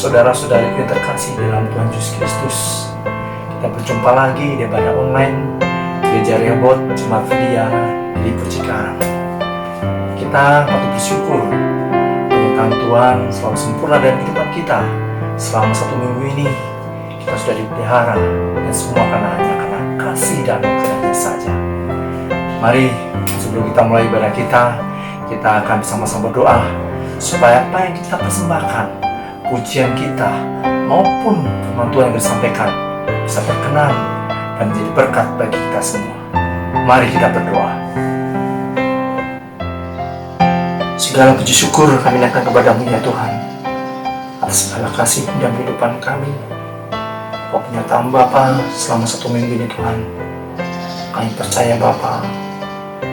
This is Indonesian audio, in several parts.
saudara-saudari kita terkasih dalam Tuhan Yesus Kristus. Kita berjumpa lagi di ibadah online Gereja Rehoboth Jemaat Filia di Cikarang. Kita patut bersyukur pernyataan Tuhan selalu sempurna dalam kehidupan kita. Selama 1 minggu ini kita sudah dipelihara, dan semua karena kasih dan anugerah-Nya saja. Mari sebelum kita mulai ibadah kita akan bersama-sama berdoa supaya apa yang kita persembahkan, pujian kita maupun firman Tuhan yang disampaikan bisa berkenan dan menjadi berkat bagi kita semua. Mari kita berdoa. Segala puji syukur kami naikkan kepada-Mu ya Tuhan, atas segala kasih dan kehidupan kami. Pernyataan Bapa selama 1 minggu ini Tuhan, kami percaya Bapa,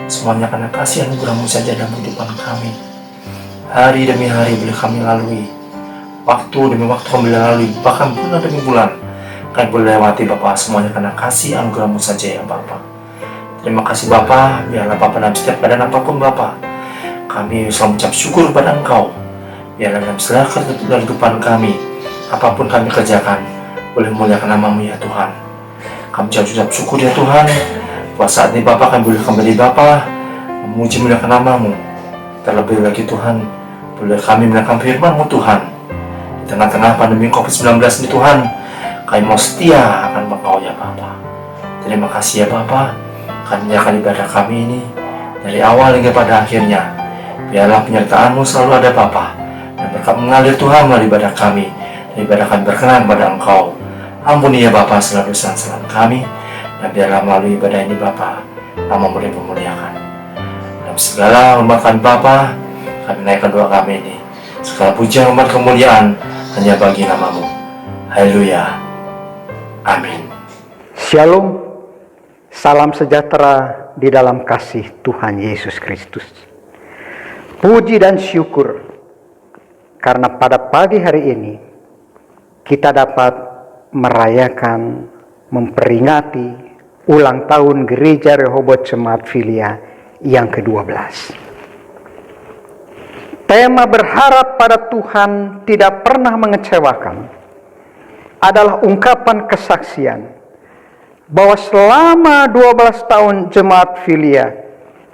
semuanya karena kasih anugerah-Mu saja dalam kehidupan kami. Hari demi hari boleh kami lalui, waktu demi waktu kami boleh lalui, bahkan bulan demi bulan kami boleh lewati Bapa, semuanya karena kasih anugerah-Mu saja ya Bapa. Terima kasih Bapa, biarlah Bapa dalam setiap keadaan apapun Bapa, kami selalu mengucap syukur kepada Engkau. Biarlah dalam segala kehidupan kami, apapun kami kerjakan, boleh memuliakan nama-Mu ya Tuhan. Kami ucap syukur ya Tuhan, buat saat ini Bapa kami boleh kembali Bapa memuji memuliakan nama-Mu. Terlebih lagi Tuhan, boleh kami memuliakan firman-Mu Tuhan. Di tengah-tengah pandemi COVID-19 ini Tuhan, kami mau setia akan Engkau ya Bapa. Terima kasih ya Bapa, kami menyerahkan ibadah kami ini dari awal hingga pada akhirnya. Biarlah penyertaan-Mu selalu ada Bapa, dan berkat mengalir Tuhan melalui ibadah kami, dan ibadah kami berkenan pada Engkau. Ampuni ya Bapa segala dosa-kesalahan kami, dan biarlah melalui ibadah ini Bapa, nama-Mu dipermuliakan. Dalam segala hormat kami Bapa, kami naikkan doa kami ini. Segala pujian, hormat, kemuliaan hanya bagi nama-Mu. Haleluya. Amin. Shalom, salam sejahtera di dalam kasih Tuhan Yesus Kristus. Puji dan syukur karena pada pagi hari ini kita dapat merayakan, memperingati ulang tahun Gereja Rehoboth Jemaat Filia yang ke-12. Tema berharap pada Tuhan tidak pernah mengecewakan adalah ungkapan kesaksian bahwa selama 12 tahun Jemaat Filia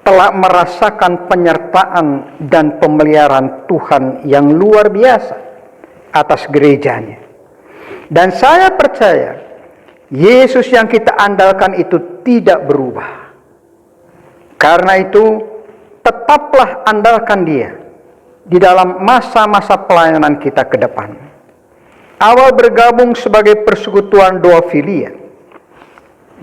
telah merasakan penyertaan dan pemeliharaan Tuhan yang luar biasa atas gerejanya. Dan saya percaya Yesus yang kita andalkan itu tidak berubah. Karena itu tetaplah andalkan Dia di dalam masa-masa pelayanan kita ke depan. Awal bergabung sebagai persekutuan doa filia,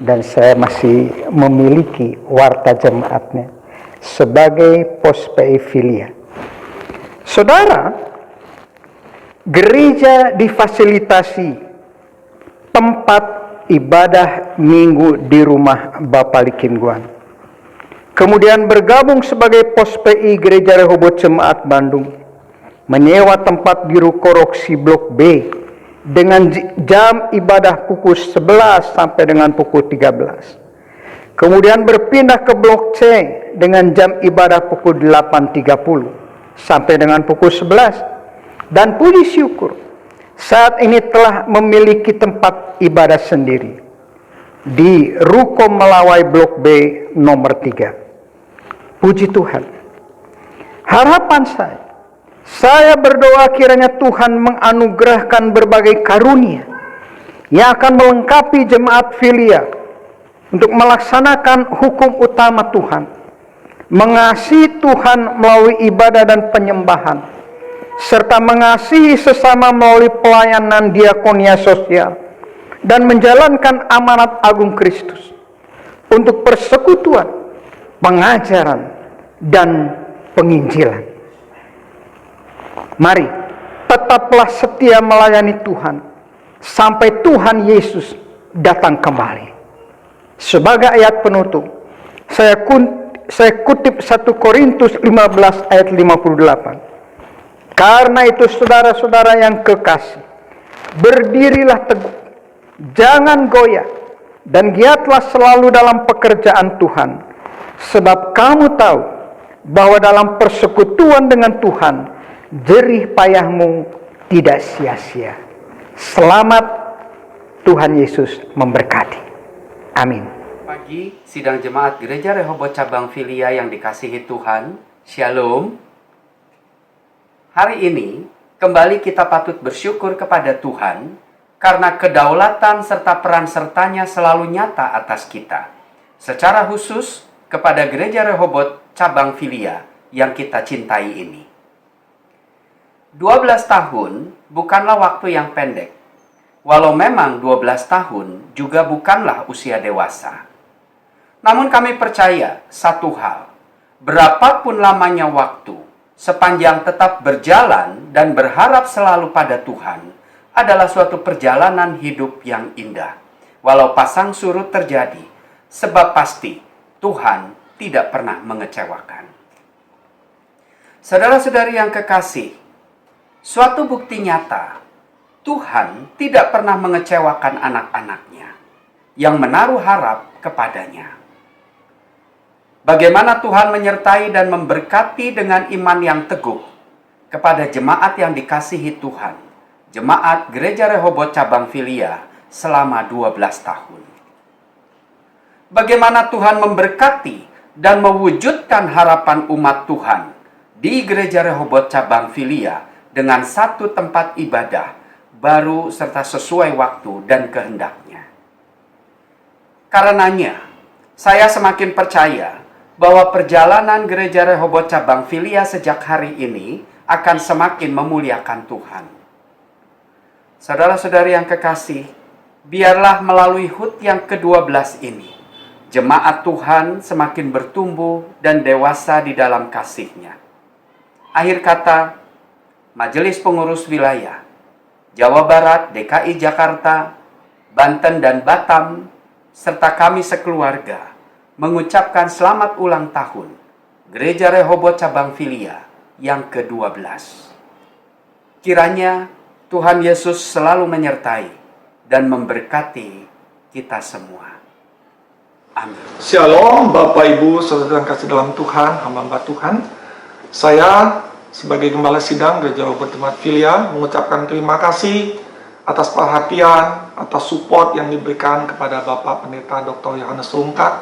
dan saya masih memiliki warta jemaatnya sebagai Pospei Filia. Saudara, gereja difasilitasi tempat ibadah minggu di rumah Bapak Likingguan. Kemudian bergabung sebagai Pospei Gereja Rehoboth Jemaat Bandung, menyewa tempat biru Koroksi Blok B dengan jam ibadah pukul 11 sampai dengan pukul 13. Kemudian berpindah ke Blok C dengan jam ibadah pukul 8.30 sampai dengan pukul 11. Dan puji syukur, saat ini telah memiliki tempat ibadah sendiri di Ruko Melawai Blok B nomor 3. Puji Tuhan. Harapan saya berdoa kiranya Tuhan menganugerahkan berbagai karunia yang akan melengkapi Jemaat Filia untuk melaksanakan hukum utama Tuhan, mengasihi Tuhan melalui ibadah dan penyembahan, serta mengasihi sesama melalui pelayanan diakonia sosial, dan menjalankan amanat agung Kristus untuk persekutuan, pengajaran, dan penginjilan. Mari tetaplah setia melayani Tuhan sampai Tuhan Yesus datang kembali. Sebagai ayat penutup, saya kutip 1 Korintus 15 ayat 58. Karena itu saudara-saudara yang kekasih, berdirilah teguh, jangan goyah, dan giatlah selalu dalam pekerjaan Tuhan. Sebab kamu tahu bahwa dalam persekutuan dengan Tuhan, jerih payahmu tidak sia-sia. Selamat, Tuhan Yesus memberkati. Amin. Pagi, sidang jemaat Gereja Rehobot Cabang Filia yang dikasihi Tuhan, Shalom. Hari ini, kembali kita patut bersyukur kepada Tuhan karena kedaulatan serta peran sertanya selalu nyata atas kita. Secara khusus, kepada Gereja Rehobot Cabang Filia yang kita cintai ini. 12 tahun bukanlah waktu yang pendek. Walau memang 12 tahun juga bukanlah usia dewasa. Namun kami percaya satu hal, berapapun lamanya waktu, sepanjang tetap berjalan dan berharap selalu pada Tuhan, adalah suatu perjalanan hidup yang indah. Walau pasang surut terjadi, sebab pasti Tuhan tidak pernah mengecewakan. Saudara-saudari yang kekasih, suatu bukti nyata, Tuhan tidak pernah mengecewakan anak-anaknya yang menaruh harap kepadanya. Bagaimana Tuhan menyertai dan memberkati dengan iman yang teguh kepada jemaat yang dikasihi Tuhan, jemaat Gereja Rehobot Cabang Filia selama 12 tahun. Bagaimana Tuhan memberkati dan mewujudkan harapan umat Tuhan di Gereja Rehobot Cabang Filia dengan satu tempat ibadah baru serta sesuai waktu dan kehendaknya. Karenanya, saya semakin percaya bahwa perjalanan Gereja Rehobot Cabang Filia sejak hari ini akan semakin memuliakan Tuhan. Saudara-saudari yang kekasih, biarlah melalui HUT yang ke-12 ini, jemaat Tuhan semakin bertumbuh dan dewasa di dalam kasih-Nya. Akhir kata, Majelis Pengurus Wilayah Jawa Barat, DKI Jakarta, Banten, dan Batam, serta kami sekeluarga mengucapkan selamat ulang tahun Gereja Rehobot Cabang Filia yang ke-12. Kiranya Tuhan Yesus selalu menyertai dan memberkati kita semua. Amin. Shalom Bapak Ibu Saudara yang kasih dalam Tuhan, hamba Tuhan. Saya sebagai Gembala Sidang Gereja Rehobot Jemaat Filia mengucapkan terima kasih atas perhatian, atas support yang diberikan kepada Bapak Pendeta Dr. Yohanes Rungkat,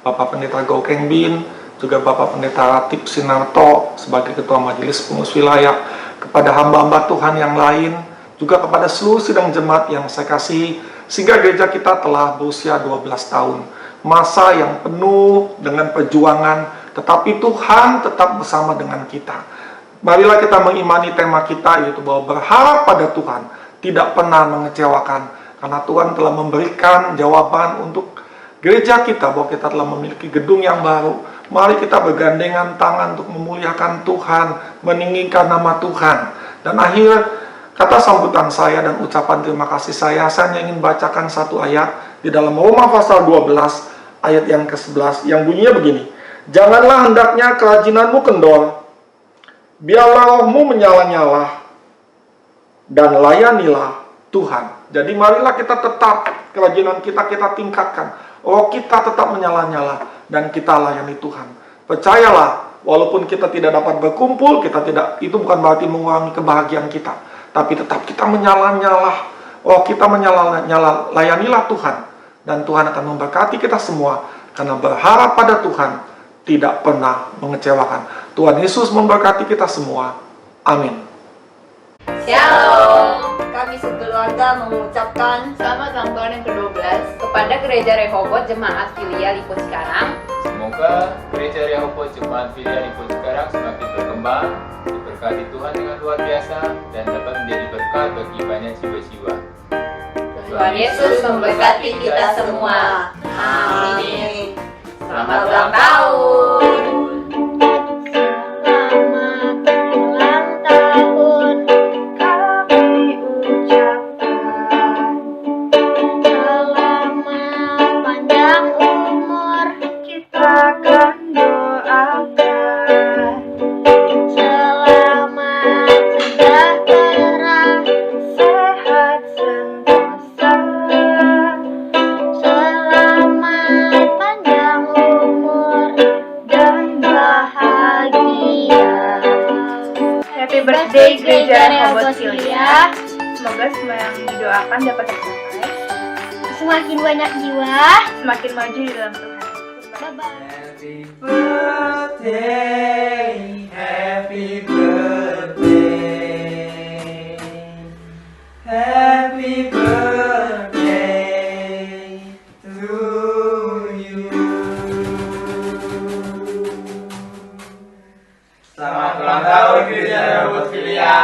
Bapak Pendeta Gokeng Bin, juga Bapak Pendeta Ratib Sinarto sebagai Ketua Majelis Pengurus Wilayah, kepada hamba-hamba Tuhan yang lain, juga kepada seluruh sidang jemaat yang saya kasihi, sehingga gereja kita telah berusia 12 tahun. Masa yang penuh dengan perjuangan, tetapi Tuhan tetap bersama dengan kita. Marilah kita mengimani tema kita, yaitu bahwa berharap pada Tuhan tidak pernah mengecewakan. Karena Tuhan telah memberikan jawaban untuk gereja kita, bahwa kita telah memiliki gedung yang baru. Mari kita bergandengan tangan untuk memuliakan Tuhan, meninggikan nama Tuhan. Dan akhir kata sambutan saya dan ucapan terima kasih saya hanya ingin bacakan satu ayat di dalam Roma pasal 12 ayat yang ke-11 yang bunyinya begini. Janganlah hendaknya kerajinanmu kendor, biarlah rohmu menyala-nyala, dan layanilah Tuhan. Jadi marilah kita tetap, kerajinan kita tingkatkan. Roh kita tetap menyala-nyala, dan kita layani Tuhan. Percayalah, walaupun kita tidak dapat berkumpul, itu bukan berarti mengurangi kebahagiaan kita. Tapi tetap kita menyala-nyala, roh kita menyala-nyala, layanilah Tuhan. Dan Tuhan akan memberkati kita semua, karena berharap pada Tuhan tidak pernah mengecewakan. Tuhan Yesus memberkati kita semua. Amin. Shalom. Kami sekeluarga mengucapkan selamat ulang tahun yang ke-12 kepada Gereja Rehobot Jemaat Filia Lipo Cikarang. Semoga Gereja Rehobot Jemaat Filia Lipo Cikarang semakin berkembang, diberkati Tuhan dengan luar biasa, dan dapat menjadi berkat bagi banyak jiwa-jiwa. Tuhan Yesus memberkati kita semua. Amin. Selamat ulang tahun. Day Gereja Rehoboth Filia. Semoga semua yang didoakan dapat tercapai. Semakin banyak jiwa, Semakin maju di dalam Tuhan. bye-bye. Selamat ulang tahun Gereja Rehoboth Filia.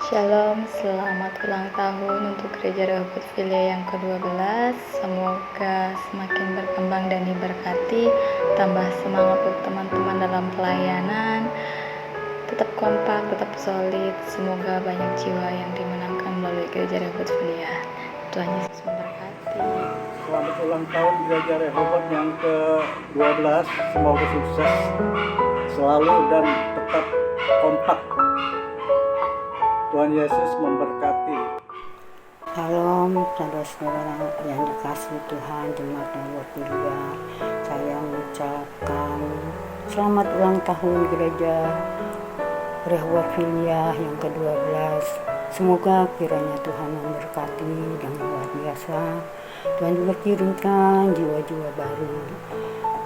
Shalom, selamat ulang tahun untuk Gereja Rehoboth Filia yang ke-12. Semoga semakin berkembang dan diberkati, tambah semangat untuk teman-teman dalam pelayanan, tetap kompak, tetap solid. Semoga banyak jiwa yang dimenangkan melalui Gereja Rehoboth Filia. Tuhan Yesus memberkati. Selamat ulang tahun Gereja Rehoboth yang ke-12. Semoga sukses selalu dan tetap kompak. Tuhan Yesus memberkati. Shalom, saudara-saudara yang dikasihi Tuhan, jemaat Rehoboth Filia. Saya mengucapkan selamat ulang tahun Gereja Rehoboth Filia yang ke-12. Semoga kiranya Tuhan memberkati dengan luar biasa. Tuhan juga kirimkan jiwa-jiwa baru.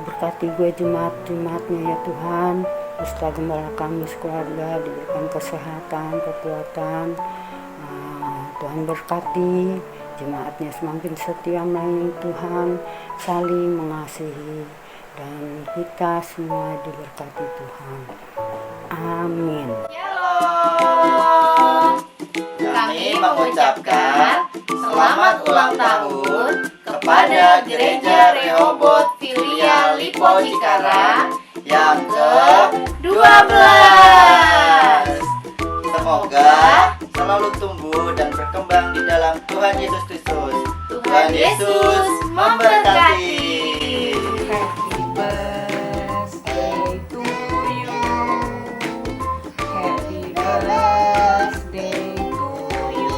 Berkati gue jemaat-jemaatnya ya Tuhan. Beserta gembala kami sekeluarga diberikan kesehatan, kekuatan. Tuhan berkati jemaatnya semakin setia melayani Tuhan, saling mengasihi, dan kita semua diberkati Tuhan. Amin. Shalom. Kami mengucapkan selamat ulang tahun kepada Gereja Rehoboth Filia Lipo Cikarang yang ke-12. Semoga selalu tumbuh dan berkembang di dalam Tuhan Yesus Kristus. Tuhan Yesus memberkati. Happy birthday to you. Happy birthday to you.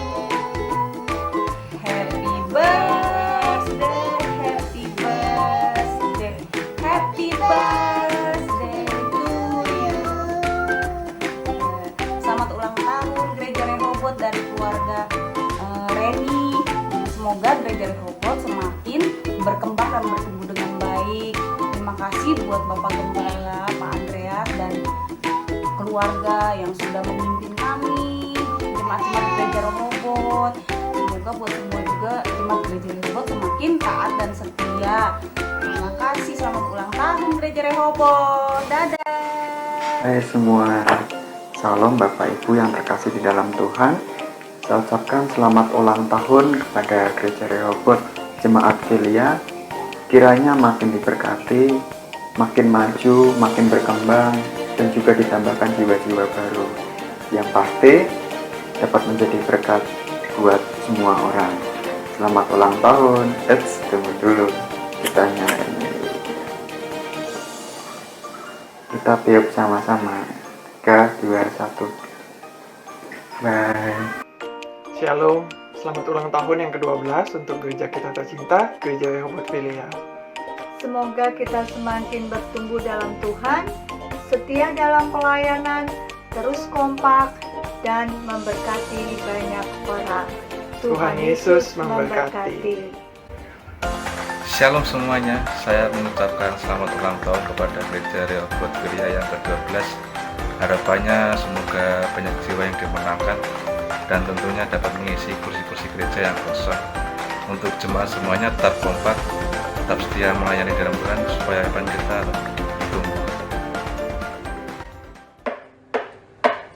Happy birthday, happy birthday, happy birthday to you. Selamat ulang tahun Gereja Rehoboth dari keluarga Reni. Semoga Gereja Rehoboth semakin berkembang dan bertumbuh dengan baik. Terima kasih buat Bapak Gembala, Pak Andreas, dan keluarga yang sudah memimpin kami, jemaat-jemaat Gereja Rehoboth. Semoga buat semua juga jemaat Gereja Rehoboth semakin taat dan setia. Terima kasih, selamat ulang tahun Gereja Rehoboth. Dadah. Hai semua, salam Bapak Ibu yang terkasih di dalam Tuhan. Saya ucapkan selamat ulang tahun kepada Gereja Rehoboth Jemaat Filia. Kiranya makin diberkati, makin maju, makin berkembang, dan juga ditambahkan jiwa-jiwa baru yang pasti dapat menjadi berkat buat semua orang. Selamat ulang tahun. Tunggu dulu, kita nyanyi. Kita tiup sama-sama. 3, 2, 1. Bye. Shalom, selamat ulang tahun yang ke-12 untuk gereja kita tercinta, Gereja Rehoboth Filia. Semoga kita semakin bertumbuh dalam Tuhan, setia dalam pelayanan, terus kompak, dan memberkati banyak orang. Tuhan Yesus memberkati. Shalom semuanya, saya mengucapkan selamat ulang tahun kepada Gereja Rehoboth Filia yang ke-12. Harapannya semoga banyak jiwa yang dimenangkan dan tentunya dapat mengisi kursi-kursi gereja yang kosong. Untuk jemaat semuanya tetap kompak, tetap setia melayani dalam Tuhan supaya harapan kita tumbuh.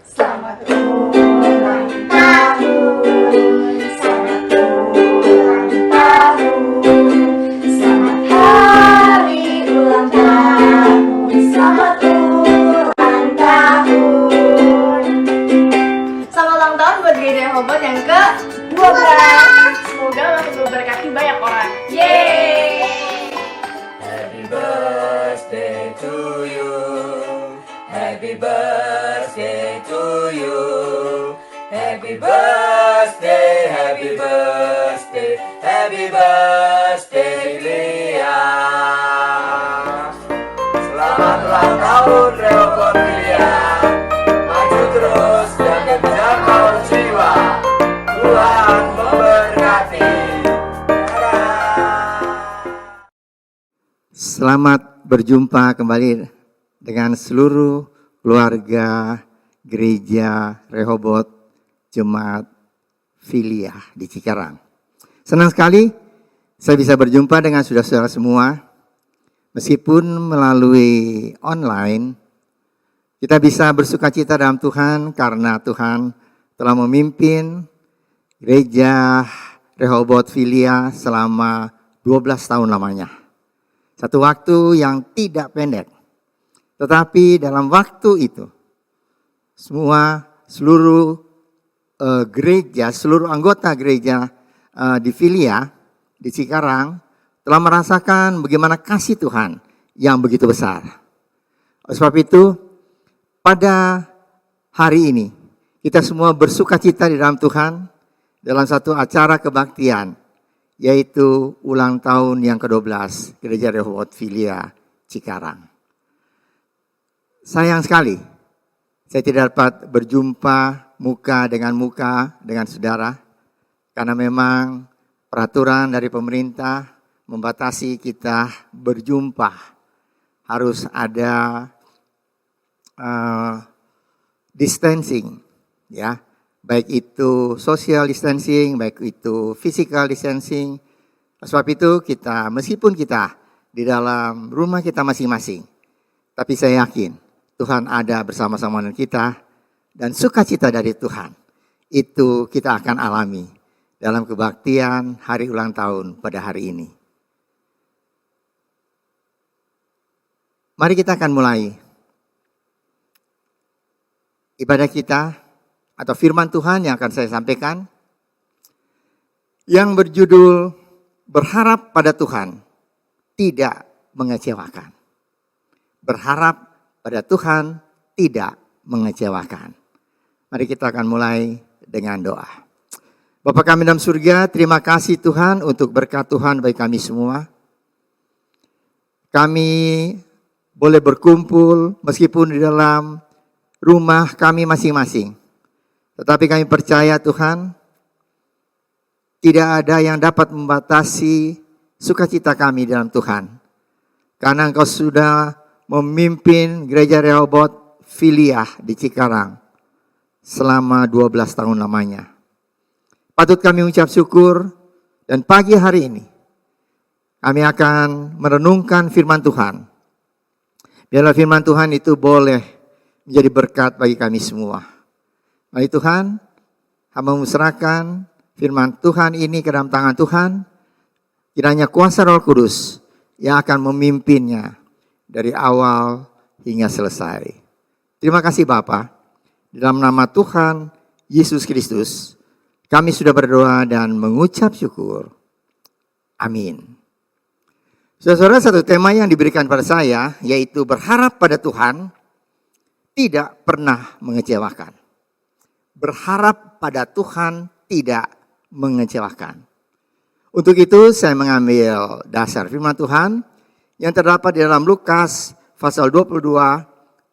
Selamat ulang tahun, selamat ulang tahun, selamat hari ulang tahun, selamat ulang tahun. Selamat ulang tahun buat Gereja Rehoboth Happy birthday to you. Happy birthday, happy birthday, happy birthday Filia. Selamat ulang tahun Rehoboth Filia. Maju terus dan jaga jiwa. Tuhan memberkati. Selamat berjumpa kembali dengan seluruh keluarga Gereja Rehoboth Jemaat Filia di Cikarang. Senang sekali saya bisa berjumpa dengan saudara-saudara semua. Meskipun melalui online, kita bisa bersukacita dalam Tuhan karena Tuhan telah memimpin Gereja Rehoboth Filia selama 12 tahun lamanya. Satu waktu yang tidak pendek. Tetapi dalam waktu itu, seluruh gereja, seluruh anggota gereja di Filia, di Cikarang, telah merasakan bagaimana kasih Tuhan yang begitu besar. Oleh sebab itu, pada hari ini, kita semua bersukacita di dalam Tuhan, dalam satu acara kebaktian, yaitu ulang tahun yang ke-12 Gereja Rehoboth Filia Cikarang. Sayang sekali, saya tidak dapat berjumpa muka dengan saudara, karena memang peraturan dari pemerintah membatasi kita berjumpa. Harus ada distancing, ya. Baik itu social distancing, baik itu physical distancing. Sebab itu meskipun kita di dalam rumah kita masing-masing, tapi saya yakin Tuhan ada bersama-sama dengan kita, dan sukacita dari Tuhan itu kita akan alami dalam kebaktian hari ulang tahun pada hari ini. Mari kita akan mulai ibadah kita atau firman Tuhan yang akan saya sampaikan, yang berjudul Berharap pada Tuhan Tidak Mengecewakan. Berharap pada Tuhan tidak mengecewakan. Mari kita akan mulai dengan doa. Bapa kami dalam surga, terima kasih Tuhan untuk berkat Tuhan bagi kami semua. Kami boleh berkumpul meskipun di dalam rumah kami masing-masing. Tetapi kami percaya Tuhan, tidak ada yang dapat membatasi sukacita kami dalam Tuhan. Karena Engkau sudah memimpin Gereja Rehoboth Filia di Cikarang selama 12 tahun lamanya. Patut kami mengucap syukur, dan pagi hari ini kami akan merenungkan firman Tuhan. Biarlah firman Tuhan itu boleh menjadi berkat bagi kami semua. Mari Tuhan, hamba menyerahkan firman Tuhan ini ke dalam tangan Tuhan. Kiranya kuasa Roh Kudus yang akan memimpinnya dari awal hingga selesai. Terima kasih Bapa. Di dalam nama Tuhan Yesus Kristus, kami sudah berdoa dan mengucap syukur. Amin. Saudara-saudara, satu tema yang diberikan pada saya, yaitu berharap pada Tuhan tidak pernah mengecewakan. Berharap pada Tuhan tidak mengecewakan. Untuk itu saya mengambil dasar firman Tuhan yang terdapat di dalam Lukas pasal 22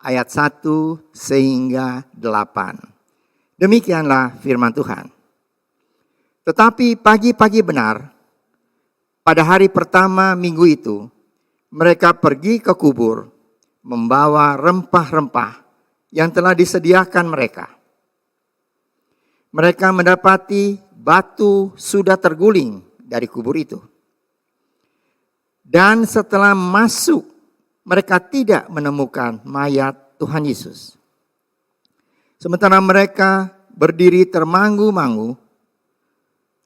ayat 1 sehingga 8. Demikianlah firman Tuhan. Tetapi pagi-pagi benar, pada hari pertama minggu itu, mereka pergi ke kubur, membawa rempah-rempah yang telah disediakan mereka. Mereka mendapati batu sudah terguling dari kubur itu. Dan setelah masuk, mereka tidak menemukan mayat Tuhan Yesus. Sementara mereka berdiri termangu-mangu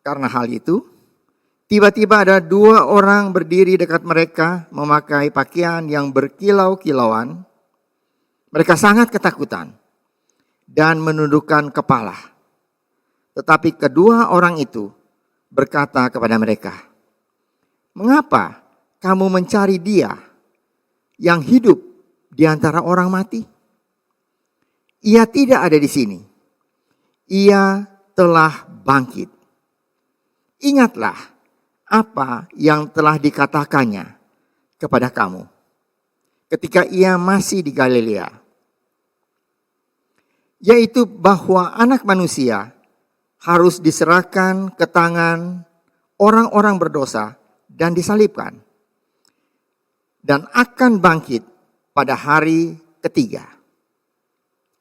karena hal itu, tiba-tiba ada 2 orang berdiri dekat mereka memakai pakaian yang berkilau-kilauan. Mereka sangat ketakutan dan menundukkan kepala. Tetapi kedua orang itu berkata kepada mereka, "Mengapa kamu mencari Dia yang hidup di antara orang mati? ia tidak ada di sini. Ia telah bangkit. Ingatlah apa yang telah dikatakannya kepada kamu ketika ia masih di Galilea, yaitu bahwa Anak Manusia harus diserahkan ke tangan orang-orang berdosa dan disalibkan, dan akan bangkit pada hari ketiga.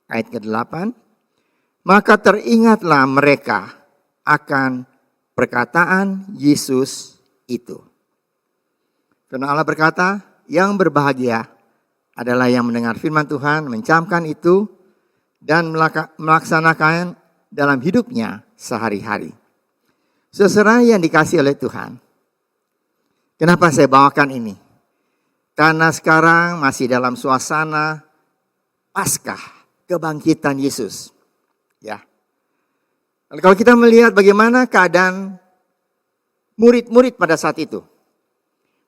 Ayat ke-8, maka teringatlah mereka akan perkataan Yesus itu. Karena Allah berkata, yang berbahagia adalah yang mendengar firman Tuhan, mencamkan itu, dan melaksanakan dalam hidupnya sehari-hari. Saudara yang dikasihi oleh Tuhan, kenapa saya bawakan ini? Karena sekarang masih dalam suasana Paskah, kebangkitan Yesus. Ya. Kalau kita melihat bagaimana keadaan murid-murid pada saat itu.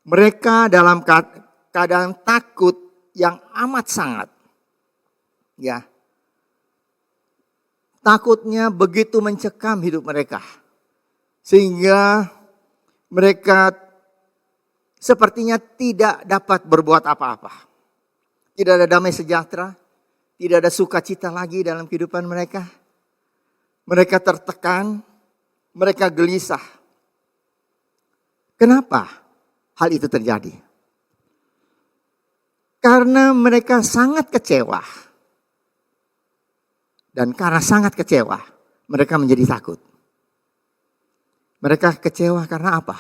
Mereka dalam keadaan takut yang amat sangat. Ya. Takutnya begitu mencekam hidup mereka. Sehingga mereka sepertinya tidak dapat berbuat apa-apa. Tidak ada damai sejahtera, tidak ada sukacita lagi dalam kehidupan mereka. Mereka tertekan, mereka gelisah. Kenapa hal itu terjadi? Karena mereka sangat kecewa. Dan karena sangat kecewa, mereka menjadi takut. Mereka kecewa karena apa?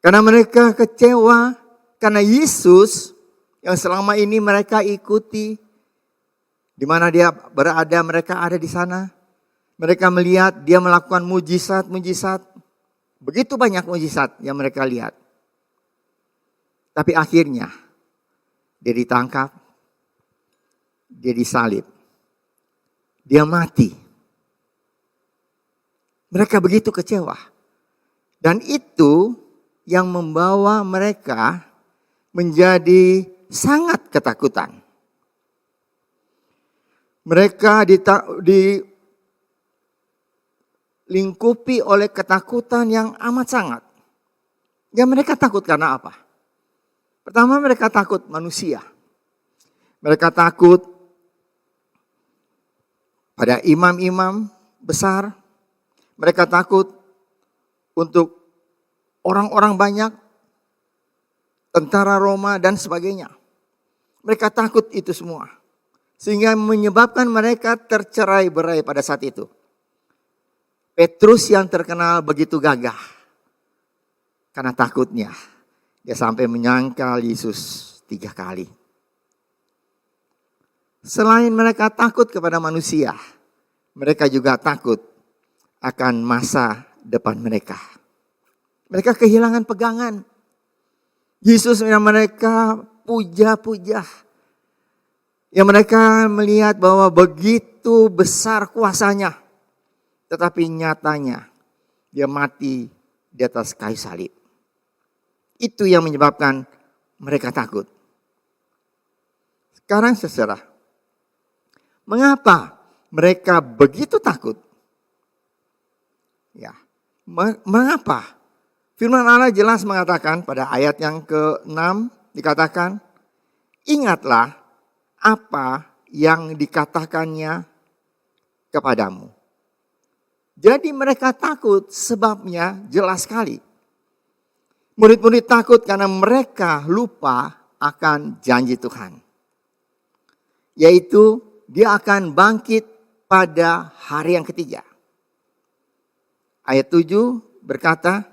Karena mereka kecewa karena Yesus yang selama ini mereka ikuti, di mana dia berada, mereka ada di sana. Mereka melihat dia melakukan mujizat-mujizat. Begitu banyak mujizat yang mereka lihat. Tapi akhirnya dia ditangkap, dia disalib, dia mati. Mereka begitu kecewa. Dan itu yang membawa mereka menjadi sangat ketakutan. Mereka dilingkupi oleh ketakutan yang amat sangat. Ya, mereka takut karena apa? Pertama, mereka takut manusia. Mereka takut pada imam-imam besar. Mereka takut untuk orang-orang banyak, tentara Roma dan sebagainya. Mereka takut itu semua. Sehingga menyebabkan mereka tercerai-berai pada saat itu. Petrus yang terkenal begitu gagah. Karena takutnya. Dia sampai menyangkal Yesus 3 kali. Selain mereka takut kepada manusia, mereka juga takut akan masa depan mereka. Mereka kehilangan pegangan. Yesus yang mereka puja-puja. Yang mereka melihat bahwa begitu besar kuasanya. Tetapi nyatanya dia mati di atas kayu salib. Itu yang menyebabkan mereka takut. Sekarang saudara, mengapa mereka begitu takut? Ya, mengapa? Firman Allah jelas mengatakan pada ayat yang ke-6 dikatakan, ingatlah apa yang dikatakannya kepadamu. Jadi mereka takut, sebabnya jelas sekali. Murid-murid takut karena mereka lupa akan janji Tuhan. Yaitu dia akan bangkit pada hari yang ketiga. Ayat 7 berkata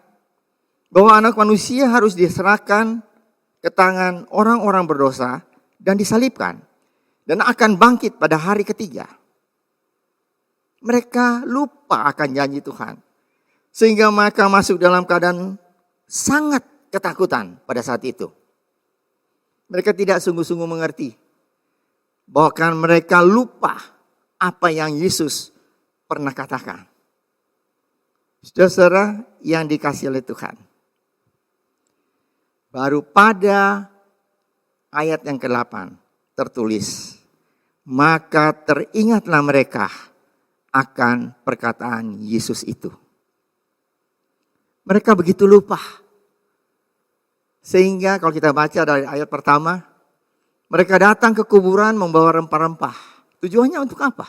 bahwa Anak Manusia harus diserahkan ke tangan orang-orang berdosa dan disalibkan. Dan akan bangkit pada hari ketiga. Mereka lupa akan janji Tuhan. Sehingga mereka masuk dalam keadaan sangat ketakutan pada saat itu. Mereka tidak sungguh-sungguh mengerti. Bahkan mereka lupa apa yang Yesus pernah katakan. Saudara yang dikasihi oleh Tuhan. Baru pada ayat yang ke-8 tertulis. maka teringatlah mereka akan perkataan Yesus itu. Mereka begitu lupa. Sehingga kalau kita baca dari ayat pertama, mereka datang ke kuburan membawa rempah-rempah. Tujuannya untuk apa?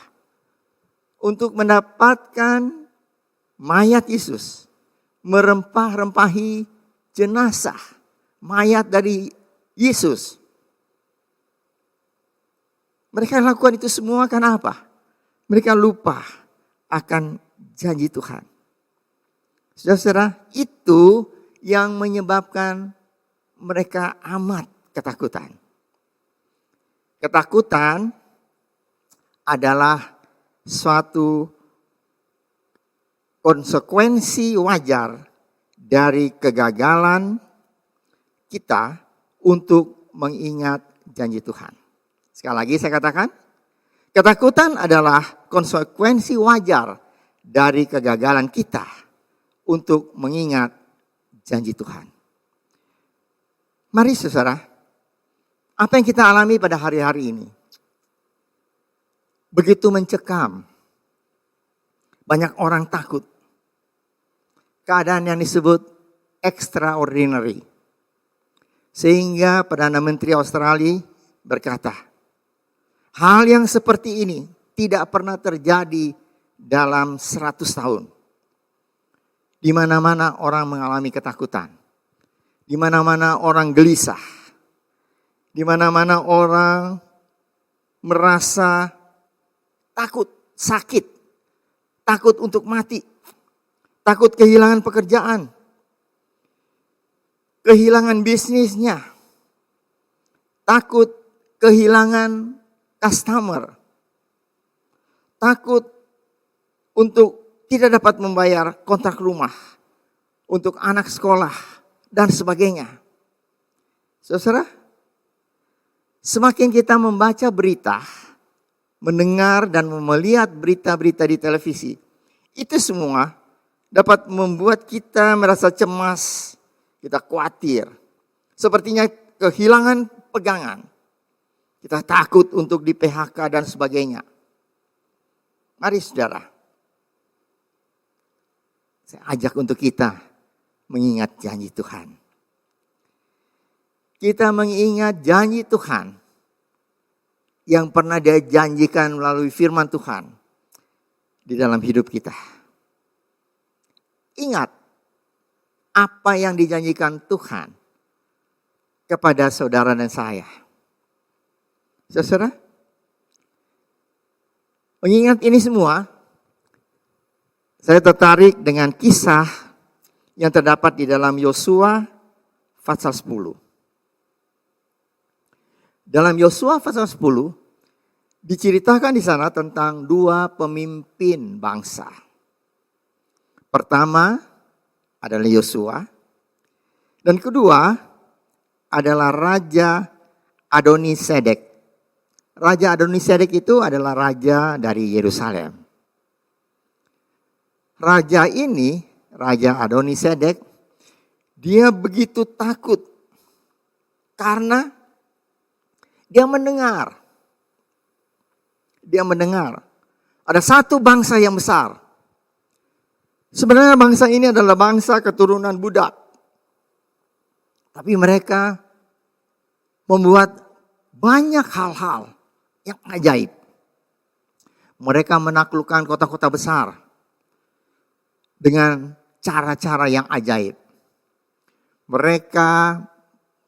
Untuk mendapatkan mayat Yesus. Merempah-rempahi jenazah. Mayat dari Yesus. Mereka lakukan itu semua karena apa? Mereka lupa akan janji Tuhan. Saudara-saudara, itu yang menyebabkan mereka amat ketakutan. Ketakutan adalah suatu konsekuensi wajar dari kegagalan kita untuk mengingat janji Tuhan. Sekali lagi saya katakan, ketakutan adalah konsekuensi wajar dari kegagalan kita untuk mengingat janji Tuhan. Mari saudara, apa yang kita alami pada hari-hari ini begitu mencekam. Banyak orang takut. Keadaan yang disebut extraordinary. Sehingga Perdana Menteri Australia berkata, hal yang seperti ini tidak pernah terjadi dalam 100 tahun. Di mana-mana orang mengalami ketakutan. Di mana-mana orang gelisah. Di mana-mana orang merasa takut, sakit. Takut untuk mati. Takut kehilangan pekerjaan. Kehilangan bisnisnya. Takut kehilangan customer. Takut untuk tidak dapat membayar kontrak rumah. Untuk anak sekolah. Dan sebagainya. Saudara, semakin kita membaca berita, mendengar dan melihat berita-berita di televisi, itu semua dapat membuat kita merasa cemas, kita khawatir. Sepertinya kehilangan pegangan. Kita takut untuk di PHK dan sebagainya. Mari saudara, saya ajak untuk kita mengingat janji Tuhan. Kita mengingat janji Tuhan yang pernah Dia janjikan melalui firman Tuhan di dalam hidup kita. Ingat apa yang dijanjikan Tuhan kepada saudara dan saya. Saudara, mengingat ini semua, saya tertarik dengan kisah yang terdapat di dalam Yosua pasal 10. Dalam Yosua pasal 10 diceritakan di sana tentang dua pemimpin bangsa. Pertama adalah Yosua dan kedua adalah Raja Adonisedek. Raja Adonisedek itu adalah raja dari Yerusalem. Raja ini, Raja Adonisedek, dia begitu takut karena dia mendengar ada satu bangsa yang besar. Sebenarnya bangsa ini adalah bangsa keturunan budak. Tapi mereka membuat banyak hal-hal yang ajaib. Mereka menaklukkan kota-kota besar dengan cara-cara yang ajaib. Mereka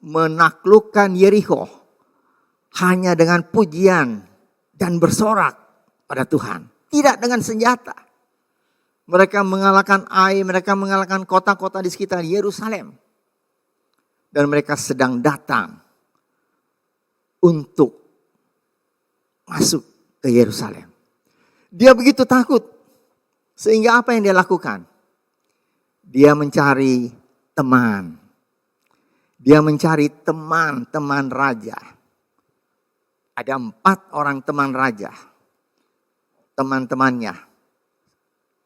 menaklukkan Yerikho hanya dengan pujian dan bersorak pada Tuhan. Tidak dengan senjata. Mereka mengalahkan Ai, mereka mengalahkan kota-kota di sekitar Yerusalem. Dan mereka sedang datang untuk masuk ke Yerusalem. Dia begitu takut. Sehingga apa yang dia lakukan? Dia mencari teman. Dia mencari teman-teman raja. Ada 4 orang teman raja. Teman-temannya.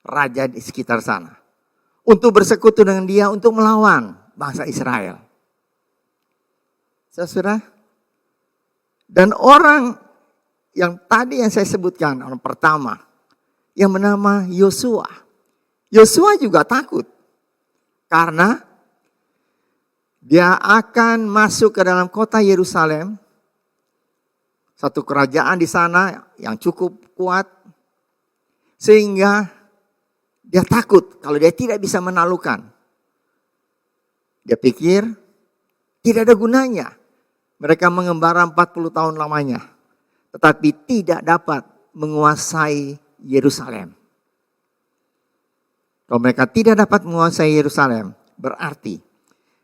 Raja di sekitar sana. Untuk bersekutu dengan dia untuk melawan bangsa Israel. Saudara. Dan orang yang tadi yang saya sebutkan, orang pertama, yang bernama Yosua. Yosua juga takut karena dia akan masuk ke dalam kota Yerusalem, satu kerajaan di sana yang cukup kuat, sehingga dia takut kalau dia tidak bisa menaklukkan. Dia pikir tidak ada gunanya mereka mengembara 40 tahun lamanya, tetapi tidak dapat menguasai Yerusalem. Kalau mereka tidak dapat menguasai Yerusalem, berarti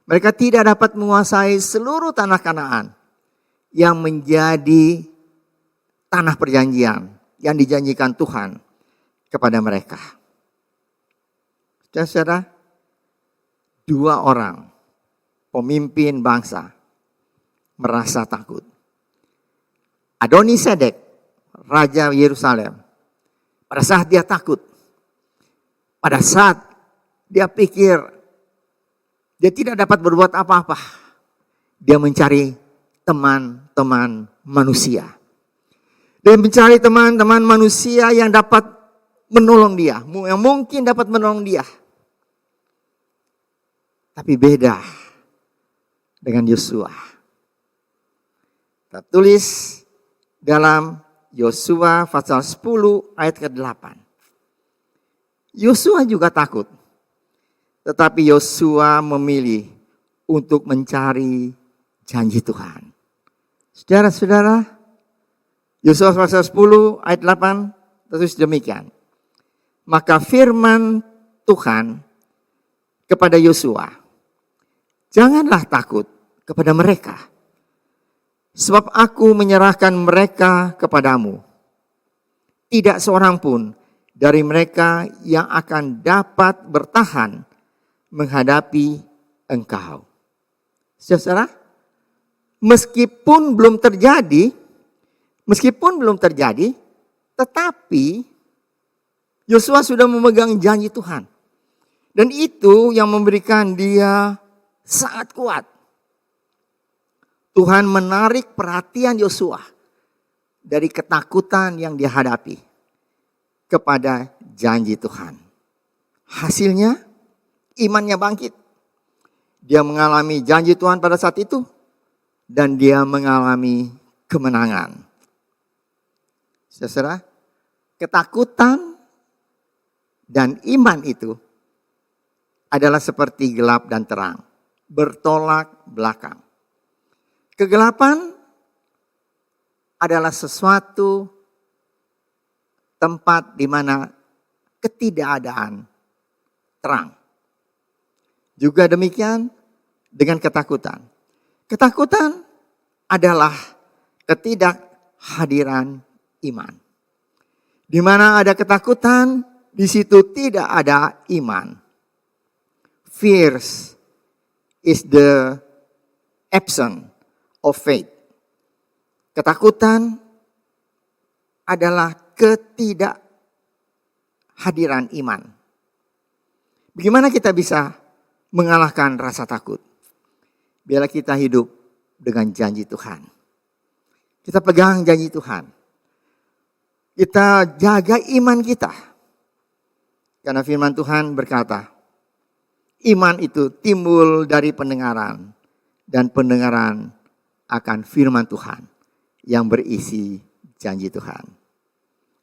mereka tidak dapat menguasai seluruh tanah Kanaan yang menjadi tanah perjanjian yang dijanjikan Tuhan kepada mereka. Saudara, dua orang pemimpin bangsa merasa takut. Adoni-Sedek, Raja Yerusalem, pada saat dia takut, pada saat dia pikir dia tidak dapat berbuat apa-apa, dia mencari teman-teman manusia. Dia mencari teman-teman manusia yang dapat menolong dia, yang mungkin dapat menolong dia. Tapi beda dengan Yosua. Kita tulis dalam Yosua pasal 10 ayat ke-8. Yosua juga takut. Tetapi Yosua memilih untuk mencari janji Tuhan. Saudara-saudara, Yosua pasal 10 ayat 8 tertulis demikian. Maka firman Tuhan kepada Yosua, janganlah takut kepada mereka, sebab aku menyerahkan mereka kepadamu. Tidak seorang pun dari mereka yang akan dapat bertahan menghadapi engkau. Saudara, meskipun belum terjadi, tetapi Yosua sudah memegang janji Tuhan. Dan itu yang memberikan dia sangat kuat. Tuhan menarik perhatian Yosua dari ketakutan yang dia hadapi kepada janji Tuhan. Hasilnya imannya bangkit. Dia mengalami janji Tuhan pada saat itu dan dia mengalami kemenangan. Saudara, ketakutan dan iman itu adalah seperti gelap dan terang, bertolak belakang. Kegelapan adalah sesuatu tempat di mana ketidakadaan terang. Juga demikian dengan ketakutan. Ketakutan adalah ketidakhadiran iman. Di mana ada ketakutan, di situ tidak ada iman. Fears is the absence of faith. Ketakutan adalah ketidakhadiran iman. Bagaimana kita bisa mengalahkan rasa takut? Biarlah kita hidup dengan janji Tuhan. Kita pegang janji Tuhan. Kita jaga iman kita. Karena firman Tuhan berkata, iman itu timbul dari pendengaran, dan pendengaran akan firman Tuhan yang berisi janji Tuhan.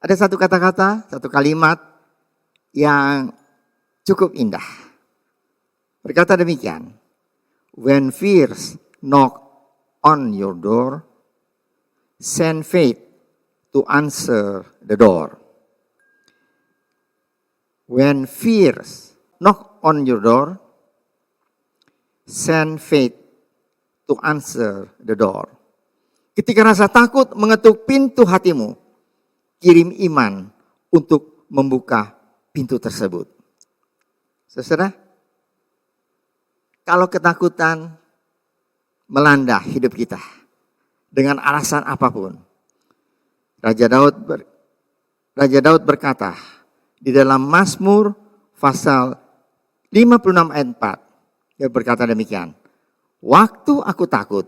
Ada satu kata-kata, satu kalimat yang cukup indah. Berkata demikian, when fears knock on your door, send faith to answer the door. When fears knock on your door, send faith to answer the door. Ketika rasa takut mengetuk pintu hatimu, kirim iman untuk membuka pintu tersebut. Saudara, kalau ketakutan melanda hidup kita dengan alasan apapun, Raja Daud berkata di dalam Mazmur pasal 56 ayat 4, dia berkata demikian. Waktu aku takut,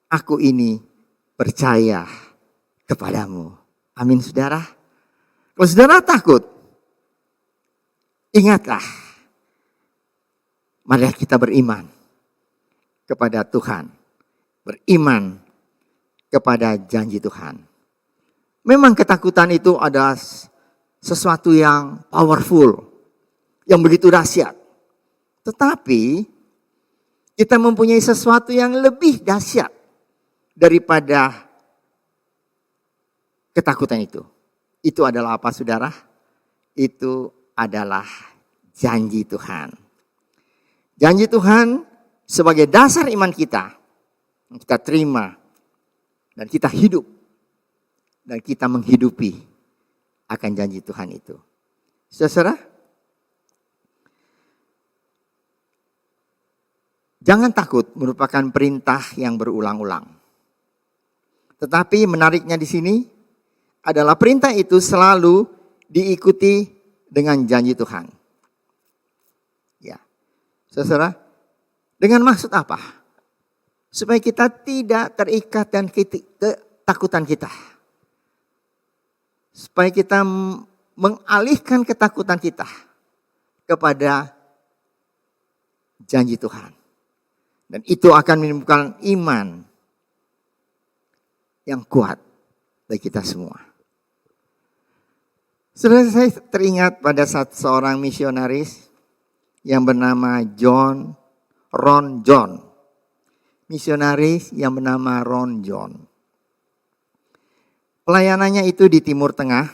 aku ini percaya kepadamu. Amin saudara. Kalau saudara takut, ingatlah, mari kita beriman kepada Tuhan. Beriman kepada janji Tuhan. Memang ketakutan itu adalah sesuatu yang powerful, yang begitu dahsyat. Tetapi kita mempunyai sesuatu yang lebih dahsyat daripada ketakutan itu. Itu adalah apa saudara? Itu adalah janji Tuhan. Janji Tuhan sebagai dasar iman kita. Kita terima dan kita hidup. Dan kita menghidupi akan janji Tuhan itu. Saudara, jangan takut merupakan perintah yang berulang-ulang. Tetapi menariknya di sini adalah perintah itu selalu diikuti dengan janji Tuhan. Ya, saudara, dengan maksud apa? Supaya kita tidak terikat dan ketakutan kita. Supaya kita mengalihkan ketakutan kita kepada janji Tuhan. Dan itu akan menimbulkan iman yang kuat bagi kita semua. Saudara, saya teringat pada seorang misionaris yang bernama Ron John. Misionaris yang bernama Ron John. Pelayanannya itu di Timur Tengah,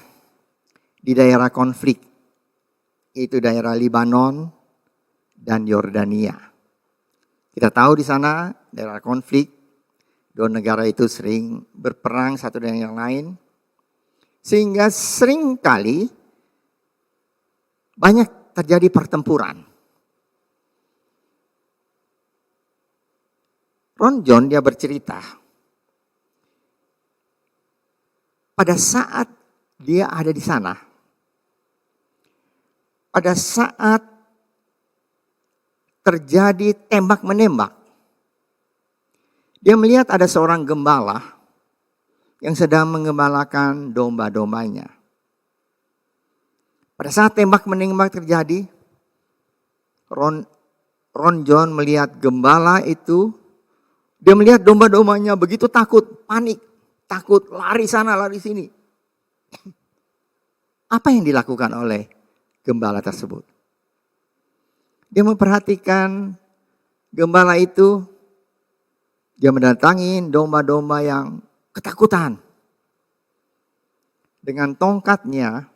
di daerah konflik, yaitu daerah Libanon dan Yordania. Kita tahu di sana daerah konflik, dua negara itu sering berperang satu dengan yang lain. Sehingga sering kali banyak terjadi pertempuran. Ron John dia bercerita, pada saat dia ada di sana, pada saat terjadi tembak-menembak, dia melihat ada seorang gembala yang sedang mengembalakan domba-dombanya. Pada saat tembak-menembak terjadi, Ron John melihat gembala itu, dia melihat domba-dombanya begitu takut, panik, takut, lari sana, lari sini. Apa yang dilakukan oleh gembala tersebut? Dia memperhatikan gembala itu, dia mendatangi domba-domba yang ketakutan. Dengan tongkatnya,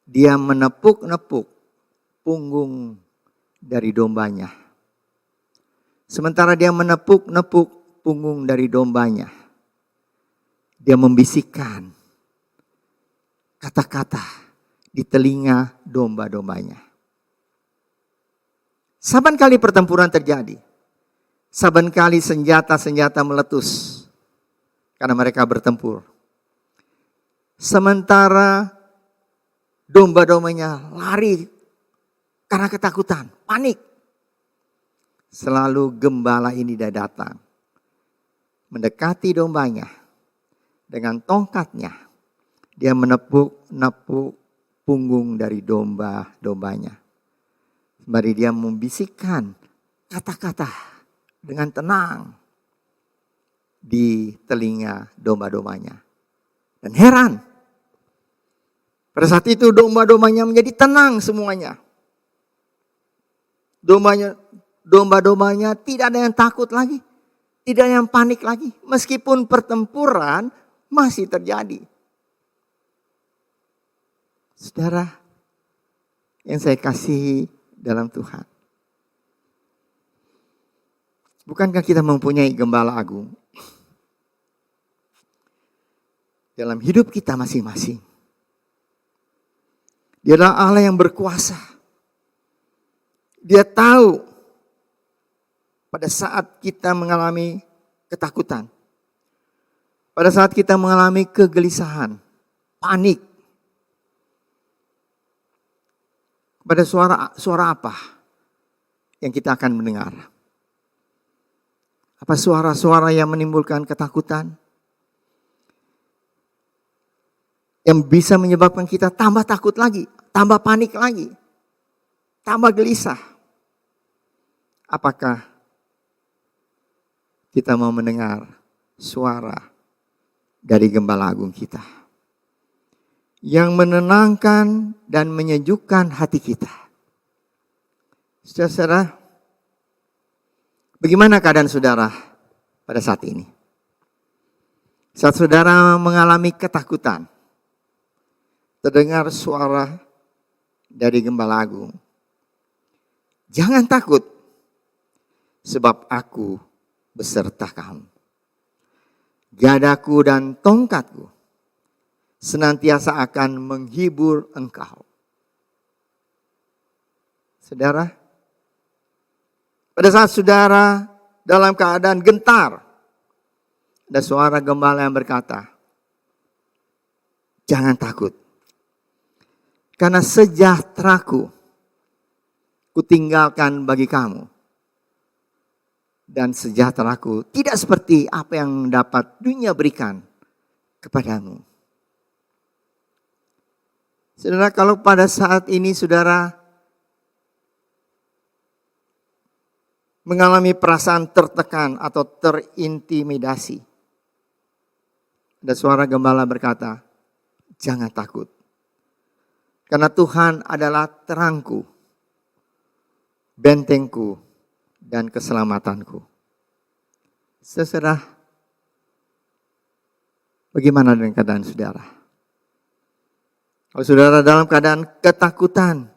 dia menepuk-nepuk punggung dari dombanya. Sementara dia menepuk-nepuk punggung dari dombanya, dia membisikkan kata-kata di telinga domba-dombanya. Saban kali pertempuran terjadi, saban kali senjata-senjata meletus karena mereka bertempur. Sementara domba-dombanya lari karena ketakutan, panik. Selalu gembala ini dia datang, mendekati dombanya dengan tongkatnya. Dia menepuk-nepuk punggung dari domba-dombanya. Sembari dia membisikkan kata-kata dengan tenang di telinga domba-dombanya. Dan heran, pada saat itu domba-dombanya menjadi tenang semuanya. Domba-dombanya tidak ada yang takut lagi, tidak ada yang panik lagi, meskipun pertempuran masih terjadi. Saudara yang saya kasihi dalam Tuhan, bukankah kita mempunyai gembala agung dalam hidup kita masing-masing? Dia adalah Allah yang berkuasa. Dia tahu pada saat kita mengalami ketakutan, pada saat kita mengalami kegelisahan, panik, pada suara apa yang kita akan mendengar? Apa suara-suara yang menimbulkan ketakutan? yang bisa menyebabkan kita tambah takut lagi, tambah panik lagi, tambah gelisah. Apakah kita mau mendengar suara dari Gembala Agung kita yang menenangkan dan menyejukkan hati kita? Saudara, bagaimana keadaan saudara pada saat ini? Saat saudara mengalami ketakutan, terdengar suara dari Gembala Agung, jangan takut, sebab aku beserta kamu. Gadaku dan tongkatku senantiasa akan menghibur engkau. Saudara, pada saat saudara dalam keadaan gentar, ada suara gembala yang berkata, jangan takut, karena sejahteraku kutinggalkan bagi kamu. Dan sejahteraku tidak seperti apa yang dapat dunia berikan kepadamu. Saudara, kalau pada saat ini saudara mengalami perasaan tertekan atau terintimidasi, ada suara gembala berkata, jangan takut. Karena Tuhan adalah terangku, bentengku, dan keselamatanku. Saudara, bagaimana dengan keadaan saudara? Kalau saudara dalam keadaan ketakutan,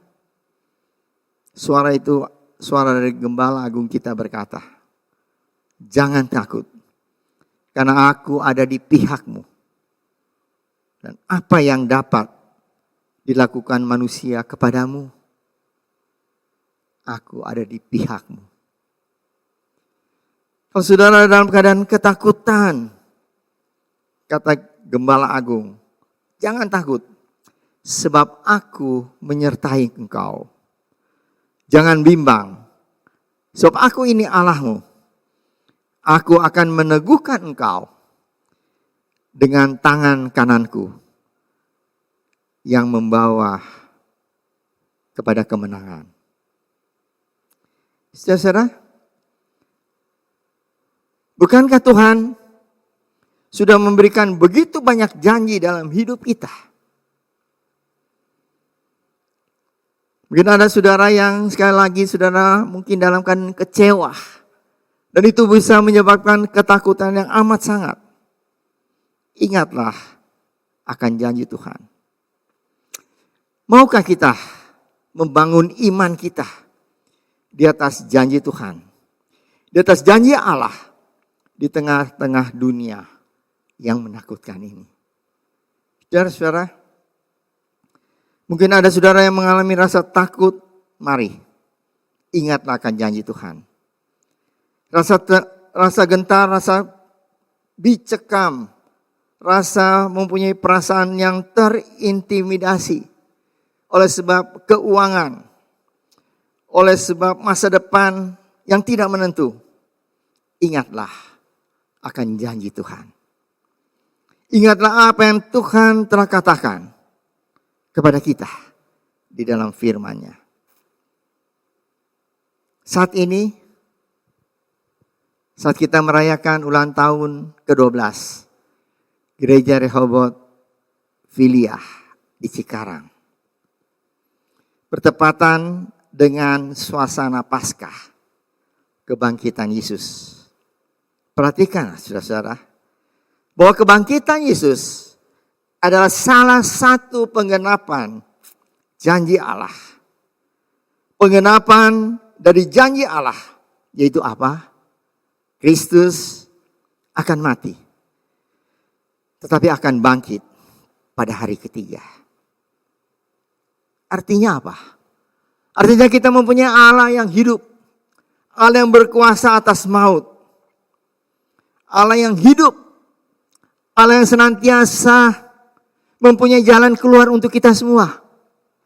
suara itu, suara dari Gembala Agung kita berkata, jangan takut, karena aku ada di pihakmu. Dan apa yang dapat dilakukan manusia kepadamu, aku ada di pihakmu. Kalau saudara dalam keadaan ketakutan, kata Gembala Agung, jangan takut, sebab aku menyertai engkau. Jangan bimbang, sebab aku ini Allahmu. Aku akan meneguhkan engkau dengan tangan kananku yang membawa kepada kemenangan. Saudara, bukankah Tuhan sudah memberikan begitu banyak janji dalam hidup kita? Mungkin ada saudara yang sekali lagi saudara mungkin dalam keadaan kecewa. Dan itu bisa menyebabkan ketakutan yang amat sangat. Ingatlah akan janji Tuhan. Maukah kita membangun iman kita di atas janji Tuhan? Di atas janji Allah di tengah-tengah dunia yang menakutkan ini. Saudara-saudara, mungkin ada saudara yang mengalami rasa takut, mari ingatlah akan janji Tuhan. Rasa gentar, rasa dicekam, rasa mempunyai perasaan yang terintimidasi oleh sebab keuangan, oleh sebab masa depan yang tidak menentu. Ingatlah akan janji Tuhan. Ingatlah apa yang Tuhan telah katakan kepada kita di dalam firman-Nya. Saat ini, saat kita merayakan ulang tahun ke-12 Gereja Rehoboth Filia di Cikarang, bertepatan dengan suasana Paskah kebangkitan Yesus. Perhatikan saudara-saudara, bahwa kebangkitan Yesus adalah salah satu penggenapan janji Allah. Penggenapan dari janji Allah, yaitu apa? Kristus akan mati, tetapi akan bangkit pada hari ketiga. Artinya apa? Artinya kita mempunyai Allah yang hidup, Allah yang berkuasa atas maut, Allah yang hidup, Allah yang senantiasa mempunyai jalan keluar untuk kita semua.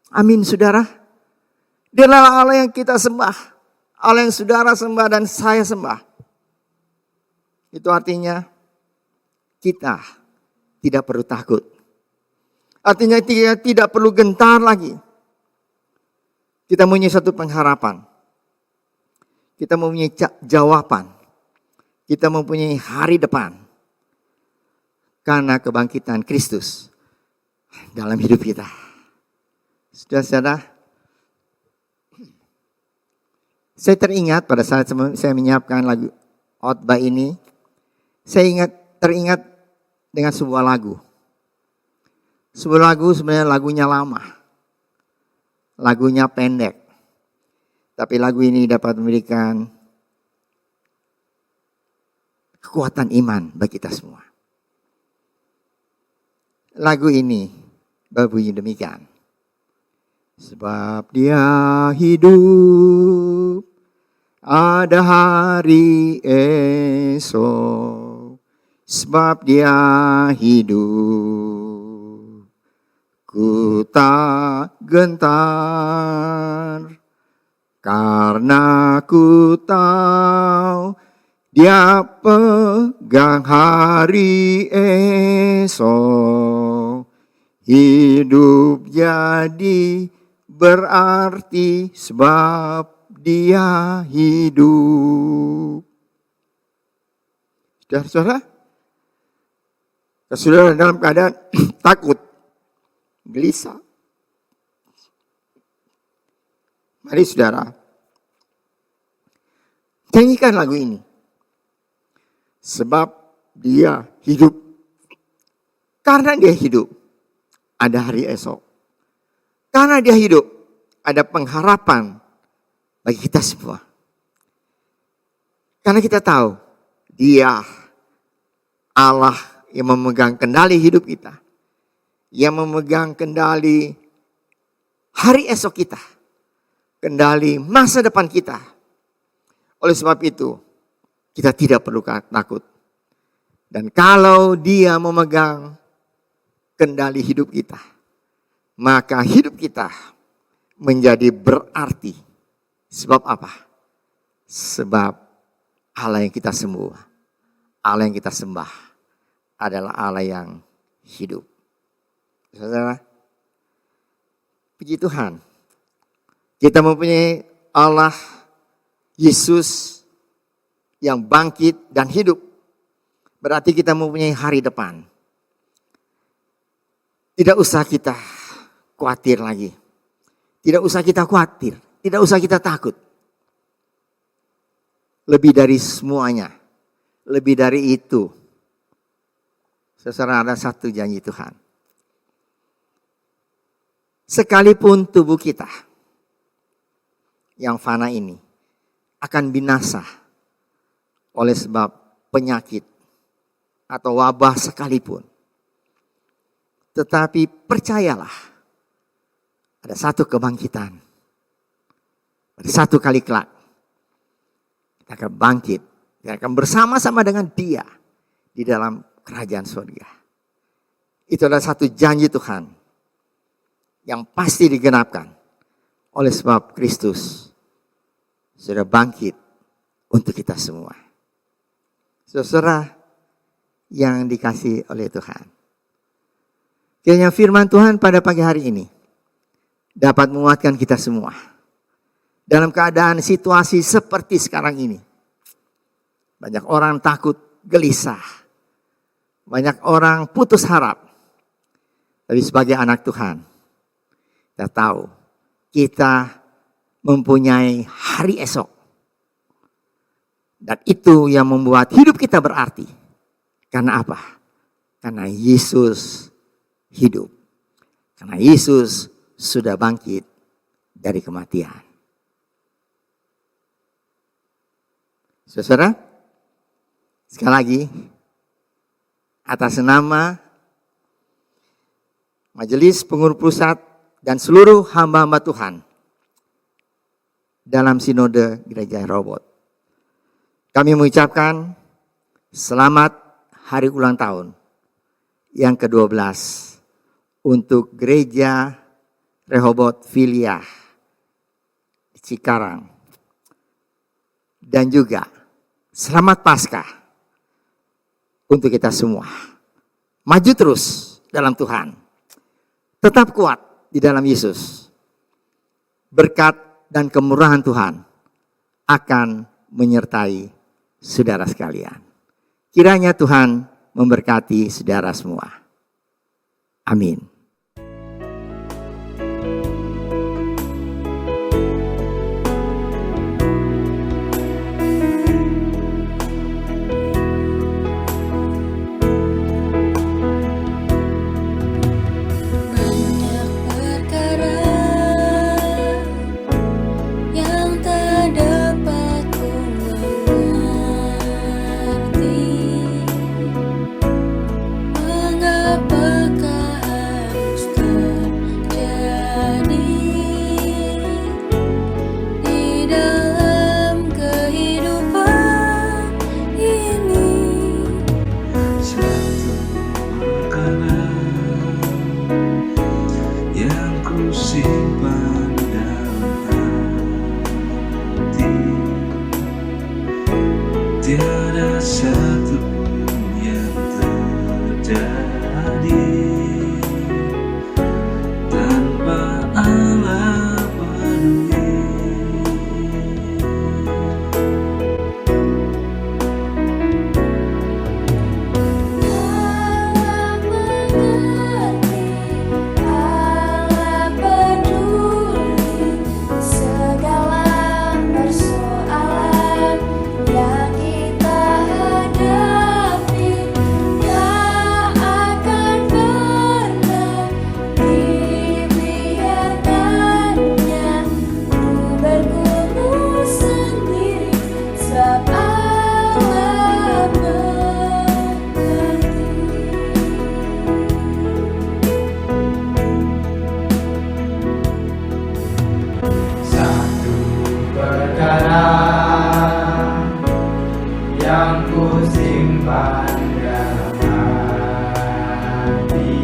Amin saudara. Dia adalah Allah yang kita sembah, Allah yang saudara sembah dan saya sembah. Itu artinya kita tidak perlu takut. Artinya kita tidak perlu gentar lagi. Kita mempunyai satu pengharapan. Kita mempunyai jawaban. Kita mempunyai hari depan. Karena kebangkitan Kristus dalam hidup kita. Saudara-saudara, saya teringat pada saat saya menyiapkan lagu khotbah ini, saya teringat dengan sebuah lagu. Sebuah lagu sebenarnya lagunya lama. Lagunya pendek. Tapi lagu ini dapat memberikan kekuatan iman bagi kita semua. Lagu ini berbunyi demikian. Sebab dia hidup, ada hari esok. Sebab dia hidup, ku tak gentar. Karena ku tahu dia pegang hari esok. Hidup jadi berarti sebab dia hidup. Saudara dalam keadaan takut, gelisah. Mari saudara, nyanyikan lagu ini. Sebab dia hidup. Karena dia hidup, ada hari esok. Karena dia hidup, ada pengharapan bagi kita semua. Karena kita tahu, dia Allah yang memegang kendali hidup kita. Yang memegang kendali hari esok kita. Kendali masa depan kita. Oleh sebab itu, kita tidak perlu takut. Dan kalau dia memegang kendali hidup kita, maka hidup kita menjadi berarti. Sebab apa? Sebab Allah yang kita sembah, Allah yang kita sembah adalah Allah yang hidup. Saudara, puji Tuhan, kita mempunyai Allah Yesus yang bangkit dan hidup. Berarti kita mempunyai hari depan. Tidak usah kita khawatir lagi. Tidak usah kita khawatir. Tidak usah kita takut. Lebih dari semuanya. Lebih dari itu. Saudara, ada satu janji Tuhan. Sekalipun tubuh kita yang fana ini akan binasa oleh sebab penyakit atau wabah sekalipun. Tetapi percayalah, ada satu kebangkitan. Ada satu kali kelak. Kita akan bangkit. Kita akan bersama-sama dengan dia di dalam kerajaan surga. Itu adalah satu janji Tuhan yang pasti digenapkan oleh sebab Kristus sudah bangkit untuk kita semua. Saudara yang dikasihi oleh Tuhan. Kiranya firman Tuhan pada pagi hari ini dapat menguatkan kita semua. Dalam keadaan situasi seperti sekarang ini. Banyak orang takut, gelisah. Banyak orang putus harap. Tapi sebagai anak Tuhan, kita tahu kita mempunyai hari esok. Dan itu yang membuat hidup kita berarti. Karena apa? Karena Yesus hidup. Karena Yesus sudah bangkit dari kematian. Saudara, sekali lagi, atas nama Majelis Pengurus Pusat dan seluruh hamba-hamba Tuhan dalam Sinode Gereja Rehoboth, kami mengucapkan selamat hari ulang tahun yang ke-12 untuk Gereja Rehoboth Filia di Cikarang. Dan juga selamat Paskah untuk kita semua. Maju terus dalam Tuhan. Tetap kuat di dalam Yesus. Berkat dan kemurahan Tuhan akan menyertai saudara sekalian. Kiranya Tuhan memberkati saudara semua. Amin. Tiada satu yang terjadi tanpa Allah peduli. Allah mengerti, Allah peduli segala persoalan yang kita hadapi. Tak akan pernah dibiarkannya ku bergumul sendiri, sebab Allah mengerti. Satu perkara yang ku simpan dalam hati,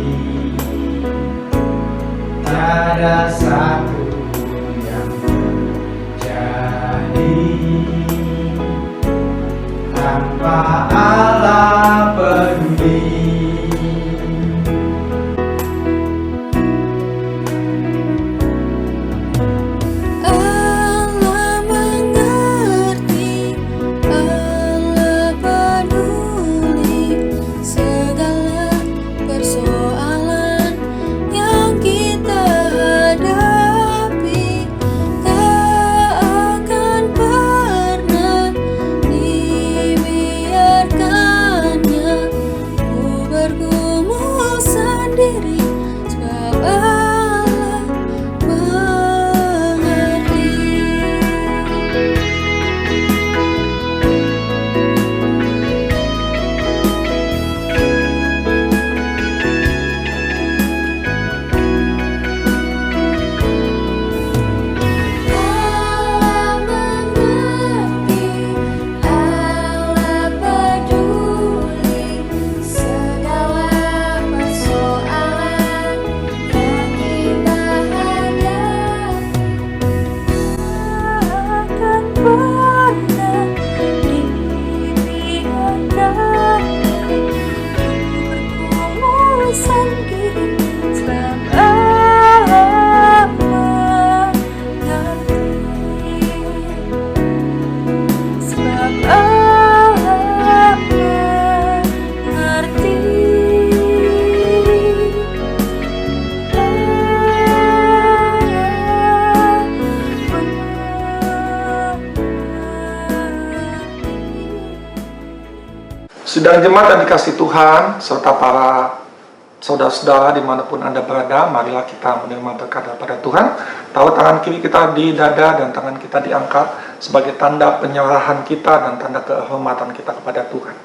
tiada satu yang terjadi tanpa Allah peduli. Allah mengerti, Allah peduli segala persoalan yang kita hadapi. Tak akan pernah dibiarkannya ku bergumul sendiri, sebab Allah mengerti. Allah mengerti, Allah peduli segala persoalan yang kita hadapi. Tak akan pernah dibiarkannya ku bergumul sendiri, sebab Allah mengerti. Sebab Allah mengerti. Sidang jemaat yang dikasih Tuhan, serta para saudara-saudara dimanapun Anda berada, marilah kita menerima berkat daripada Tuhan. Taruh tangan kiri kita di dada dan tangan kita diangkat sebagai tanda penyerahan kita dan tanda kehormatan kita kepada Tuhan.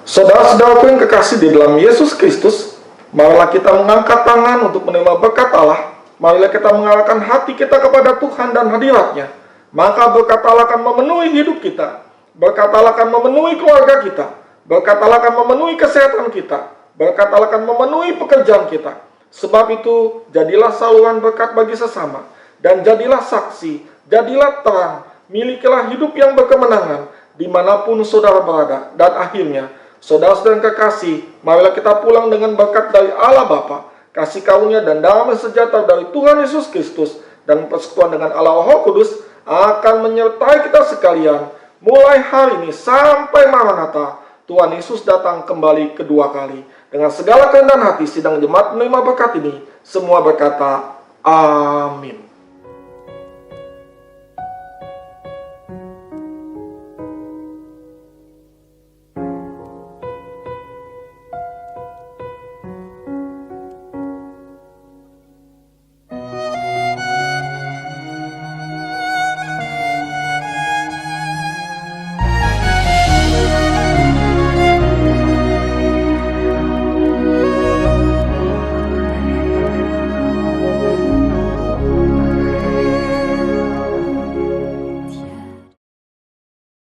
Saudara-saudaraku yang kekasih di dalam Yesus Kristus, marilah kita mengangkat tangan untuk menerima berkat Allah. Marilah kita mengarahkan hati kita kepada Tuhan dan hadirat-Nya. Maka berkat Allah akan memenuhi hidup kita. Berkat Allah akan memenuhi keluarga kita. Berkat Allah akan memenuhi kesehatan kita. Berkat Allah akan memenuhi pekerjaan kita. Sebab itu, jadilah saluran berkat bagi sesama. Dan jadilah saksi, jadilah terang. Milikilah hidup yang berkemenangan dimanapun saudara berada. Dan akhirnya, saudara-saudara yang kekasih, marilah kita pulang dengan berkat dari Allah Bapa, kasih karunia dan damai sejahtera dari Tuhan Yesus Kristus dan persekutuan dengan Allah Roh Kudus akan menyertai kita sekalian mulai hari ini sampai Maranatha. Tuhan Yesus datang kembali kedua kali. Dengan segala kerendahan hati sidang jemaat menerima berkat ini, semua berkata amin.